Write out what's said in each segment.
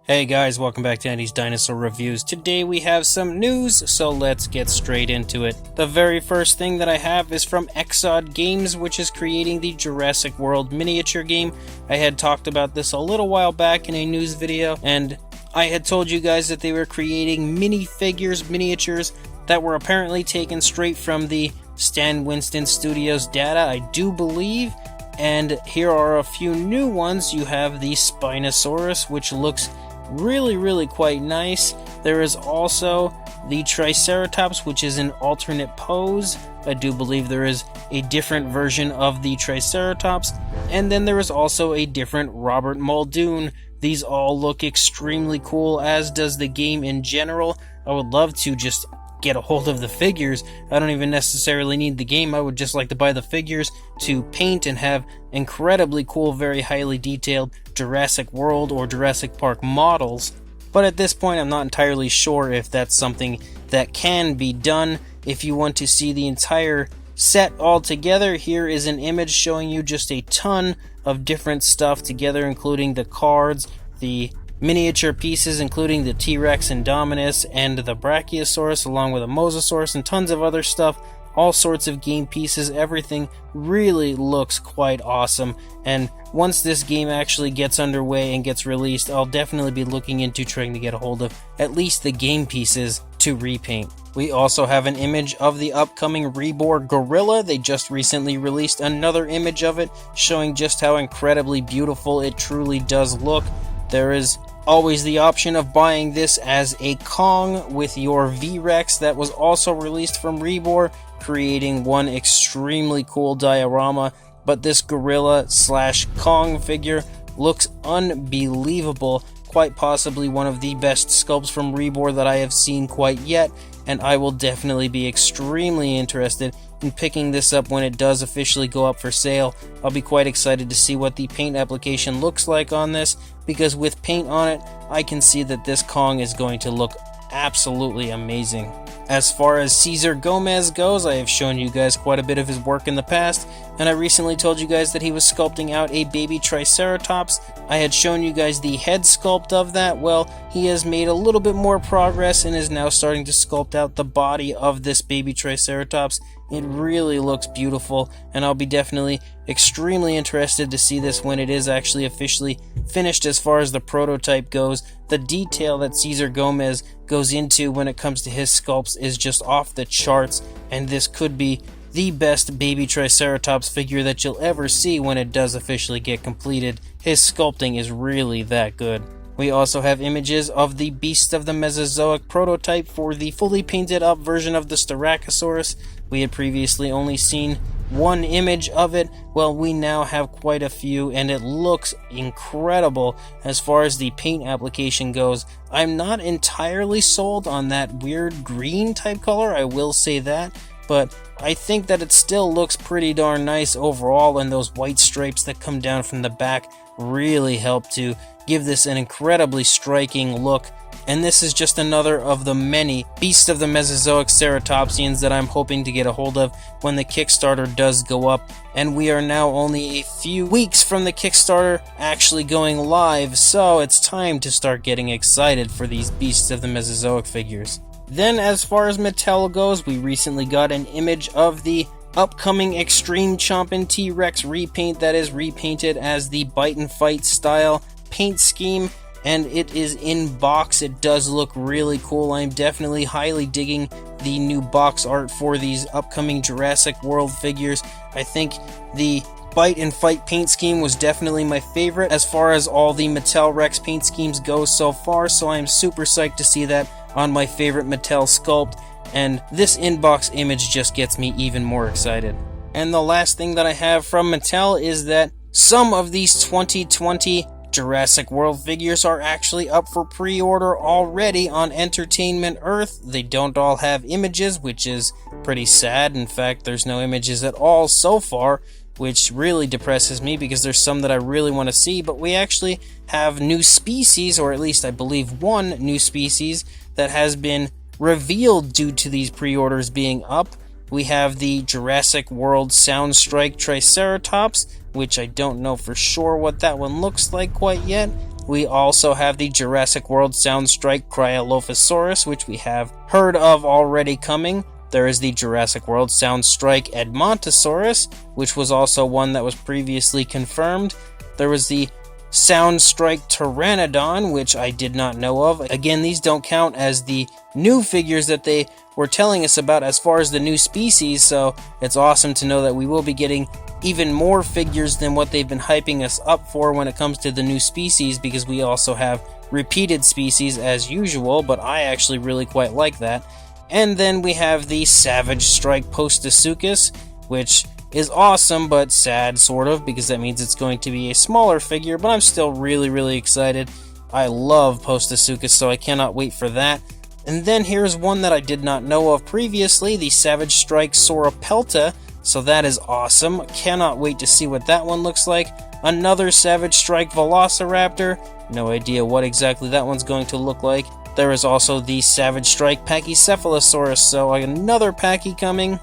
Hey guys, welcome back to Andy's Dinosaur Reviews. Today we have some news, so let's get straight into it. The very first thing that I have is from Exod Games, which is creating the Jurassic World miniature game. I had talked about this a little while back in a news video, and I had told you guys that they were creating miniatures that were apparently taken straight from the Stan Winston Studios data, I do believe. And here are a few new ones. You have the Spinosaurus, which looks really quite nice. There is also the Triceratops, which is an alternate pose. I do believe there is a different version of the Triceratops, and then there is also a different Robert Muldoon. These all look extremely cool, as does the game in general. I would love to just get a hold of the figures. I don't even necessarily need the game. I would just like to buy the figures to paint and have incredibly cool, very highly detailed Jurassic World or Jurassic Park models. But at this point, I'm not entirely sure if that's something that can be done. If you want to see the entire set all together, here is an image showing you just a ton of different stuff together, including the cards, the miniature pieces, including the T-Rex Indominus and the Brachiosaurus, along with a Mosasaurus and tons of other stuff. All sorts of game pieces. Everything really looks quite awesome, and once this game actually gets underway and gets released, I'll definitely be looking into trying to get a hold of at least the game pieces to repaint. We also have an image of the upcoming Reboard Gorilla. They just recently released another image of it, showing just how incredibly beautiful it truly does look. There is always the option of buying this as a Kong with your V-Rex that was also released from Rebor, creating one extremely cool diorama. But this gorilla slash Kong figure looks unbelievable, quite possibly one of the best sculpts from Rebor that I have seen quite yet, and I will definitely be extremely interested in picking this up when it does officially go up for sale. I'll be quite excited to see what the paint application looks like on this, because with paint on it, I can see that this Kong is going to look absolutely amazing. As far as Cesar Gomez goes, I have shown you guys quite a bit of his work in the past, and I recently told you guys that he was sculpting out a baby Triceratops. I had shown you guys the head sculpt of that. Well, he has made a little bit more progress and is now starting to sculpt out the body of this baby Triceratops. It really looks beautiful, and I'll be definitely extremely interested to see this when it is actually officially finished. As far as the prototype goes, the detail that Cesar Gomez goes into when it comes to his sculpts is just off the charts, and this could be the best baby Triceratops figure that you'll ever see when it does officially get completed. His sculpting is really that good. We also have images of the Beast of the Mesozoic Prototype for the fully painted up version of the Styracosaurus. We had previously only seen one image of it. Well, we now have quite a few, and it looks incredible as far as the paint application goes. I'm not entirely sold on that weird green type color, I will say that, but I think that it still looks pretty darn nice overall, and those white stripes that come down from the back really help to give this an incredibly striking look. And this is just another of the many Beast of the Mesozoic Ceratopsians that I'm hoping to get a hold of when the Kickstarter does go up. And we are now only a few weeks from the Kickstarter actually going live, so it's time to start getting excited for these Beasts of the Mesozoic figures. Then, as far as Mattel goes, we recently got an image of the upcoming Extreme Chompin T-Rex repaint that is repainted as the Bite and Fight style paint scheme, and it is in box. It does look really cool. I'm definitely highly digging the new box art for these upcoming Jurassic World figures. I think the Bite and Fight paint scheme was definitely my favorite as far as all the Mattel Rex paint schemes go so far, so I'm super psyched to see that on my favorite Mattel sculpt, and this in-box image just gets me even more excited. And the last thing that I have from Mattel is that some of these 2020 Jurassic World figures are actually up for pre-order already on Entertainment Earth. They don't all have images, which is pretty sad. In fact, there's no images at all so far, which really depresses me because there's some that I really want to see, but we actually have new species, or at least I believe one new species that has been revealed due to these pre-orders being up. We have the Jurassic World Soundstrike Triceratops, which I don't know for sure what that one looks like quite yet. we also have the Jurassic World Soundstrike Cryolophosaurus, which we have heard of already coming. There is the Jurassic World Soundstrike Edmontosaurus, which was also one that was previously confirmed. There was the Soundstrike Pteranodon, which I did not know of. Again, these don't count as the new figures that they were telling us about as far as the new species, so it's awesome to know that we will be getting even more figures than what they've been hyping us up for when it comes to the new species, because we also have repeated species as usual, but I actually really quite like that. And then we have the Savage Strike Postosuchus, which is awesome but sad, sort of, because that means it's going to be a smaller figure, but I'm still really excited. I love Postosuchus, so I cannot wait for that. And then here's one that I did not know of previously, the Savage Strike Sauropelta, so that is awesome. Cannot wait to see what that one looks like. Another Savage Strike Velociraptor, no idea what exactly that one's going to look like. There is also the Savage Strike Pachycephalosaurus, so another Pachy coming.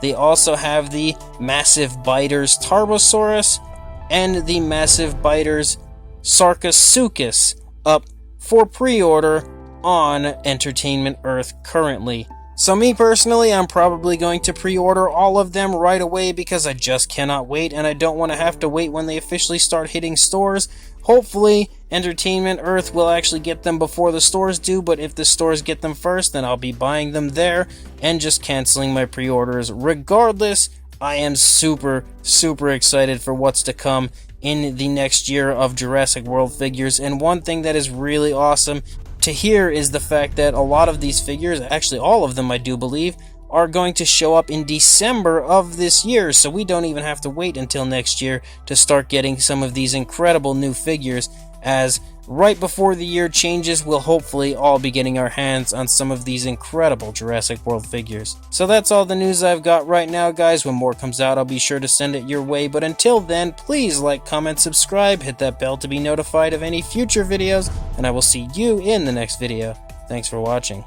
They also have the Massive Biters Tarbosaurus and the Massive Biters Sarcosuchus up for pre-order on Entertainment Earth currently. So me personally, I'm probably going to pre-order all of them right away because I just cannot wait, and I don't want to have to wait when they officially start hitting stores. Hopefully, Entertainment Earth will actually get them before the stores do, but if the stores get them first, then I'll be buying them there and just canceling my pre-orders. Regardless, I am super excited for what's to come in the next year of Jurassic World figures, and one thing that is really awesome to hear is the fact that a lot of these figures, actually all of them I do believe, are going to show up in December of this year, so we don't even have to wait until next year to start getting some of these incredible new figures, as right before the year changes, we'll hopefully all be getting our hands on some of these incredible Jurassic World figures. So that's all the news I've got right now, guys. When more comes out, I'll be sure to send it your way, but until then, please like, comment, subscribe, hit that bell to be notified of any future videos, and I will see you in the next video. Thanks for watching.